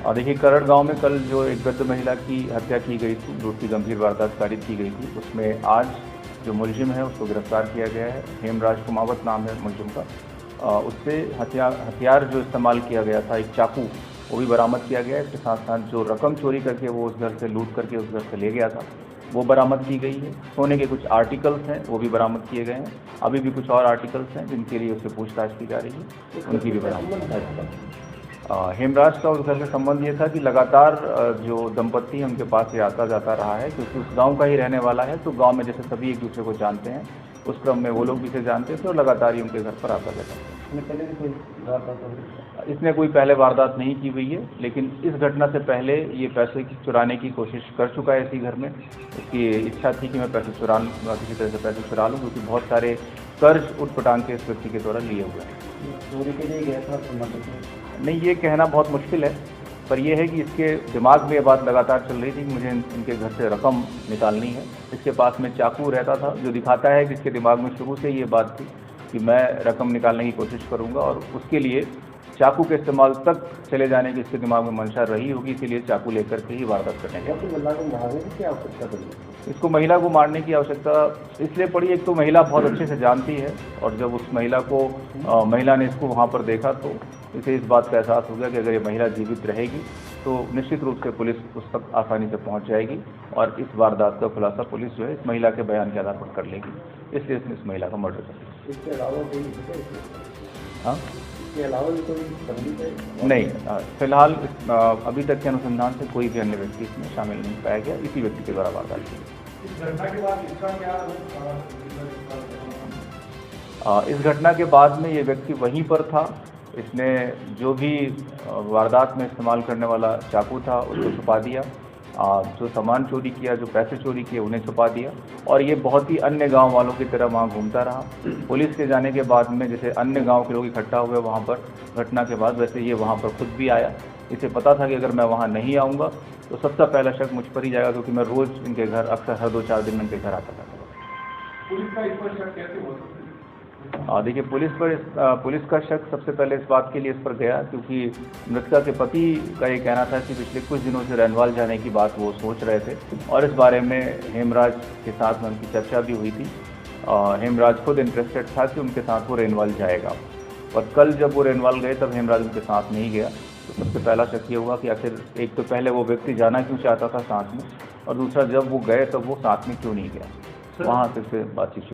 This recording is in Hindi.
और देखिए करड़ गांव में कल जो एक वृद्ध महिला की हत्या की गई थी, लूट की गंभीर वारदात कारित की गई थी, उसमें आज जो मुलजिम है उसको गिरफ्तार किया गया है। हेमराज कुमावत नाम है मुलजिम का। उससे हथियार जो इस्तेमाल किया गया था, एक चाकू, वो भी बरामद किया गया है। इसके साथ साथ जो रकम चोरी करके वो उस घर से लूट करके उस घर से ले गया था, वो बरामद की गई है। सोने के कुछ आर्टिकल्स हैं, वो भी बरामद किए गए हैं। अभी भी कुछ और आर्टिकल्स हैं जिनके लिए उससे पूछताछ की जा रही है, उनकी भी बरामद। हेमराज का उस घर से संबंध ये था कि लगातार जो दंपत्ति उनके पास से आता जाता रहा है, क्योंकि उस गांव का ही रहने वाला है। तो गांव में जैसे सभी एक दूसरे को जानते हैं, उस क्रम में वो लोग भी इसे जानते थे और लगातार ही उनके घर पर आता जाता है। इसने कोई पहले वारदात नहीं की हुई है, लेकिन इस घटना से पहले ये पैसे चुराने की कोशिश कर चुका है इसी घर में। उसकी इच्छा थी कि मैं पैसे चुरा लूँ, किसी तरह से पैसे चुरा लूँ, क्योंकि बहुत सारे कर्ज उठपटांग के इस व्यक्ति के द्वारा लिए हुए हैं। चोरी के लिए गया था नहीं, ये कहना बहुत मुश्किल है, पर यह है कि इसके दिमाग में ये बात लगातार चल रही थी कि मुझे इनके घर से रकम निकालनी है। इसके पास में चाकू रहता था, जो दिखाता है कि इसके दिमाग में शुरू से ये बात थी कि मैं रकम निकालने की कोशिश करूंगा, और उसके लिए चाकू के इस्तेमाल तक चले जाने की इसके दिमाग में मंशा रही होगी, इसीलिए चाकू लेकर के ही वारदात करने गया। इसको महिला को मारने की आवश्यकता इसलिए पड़ी, एक तो महिला बहुत अच्छे से जानती है, और जब उस महिला को महिला ने इसको वहाँ पर देखा तो इसे इस बात का एहसास हो गया कि अगर ये महिला जीवित रहेगी तो निश्चित रूप से पुलिस उस तक आसानी से पहुँच जाएगी, और इस वारदात का खुलासा पुलिस जो है इस महिला के बयान के आधार पर कर लेगी। इसलिए इसने इस महिला का मर्डर कर दिया। इसके अलावा हाँ, इसके अलावा भी कोई संदिग्ध है? नहीं, फिलहाल अभी तक के अनुसंधान से कोई भी अन्य व्यक्ति इसमें शामिल नहीं पाया गया। इसी व्यक्ति के द्वारा वारदात की। इस घटना के बाद में ये व्यक्ति वहीं पर था। इसने जो भी वारदात में इस्तेमाल करने वाला चाकू था उसको छुपा दिया, जो सामान चोरी किया, जो पैसे चोरी किए उन्हें छुपा दिया, और ये बहुत ही अन्य गांव वालों की तरह वहाँ घूमता रहा। पुलिस के जाने के बाद में जैसे अन्य गांव के लोग इकट्ठा हुए वहाँ पर घटना के बाद, वैसे ये वहाँ पर खुद भी आया। इसे पता था कि अगर मैं वहाँ नहीं आऊँगा तो सबसे पहला शक मुझ पर ही जाएगा, क्योंकि मैं रोज़ इनके घर अक्सर हर 2-4 दिन में इनके घर आता था। पुलिस का इस पर शक कैसे हो सकता है? देखिए, पुलिस का शक सबसे पहले इस बात के लिए इस पर गया क्योंकि मृतका के पति का ये कहना था कि पिछले कुछ दिनों से रैनवाल जाने की बात वो सोच रहे थे, और इस बारे में हेमराज के साथ में उनकी चर्चा भी हुई थी। हेमराज खुद इंटरेस्टेड था कि उनके साथ वो रैनवाल जाएगा, और कल जब वो रैनवाल गए तब हेमराज उनके साथ नहीं गया। तो सबसे पहला शक ये हुआ कि आखिर एक तो पहले वो व्यक्ति जाना क्यों चाहता था साथ में, और दूसरा जब वो गए तब वो साथ में क्यों नहीं गया। वहाँ से बातचीत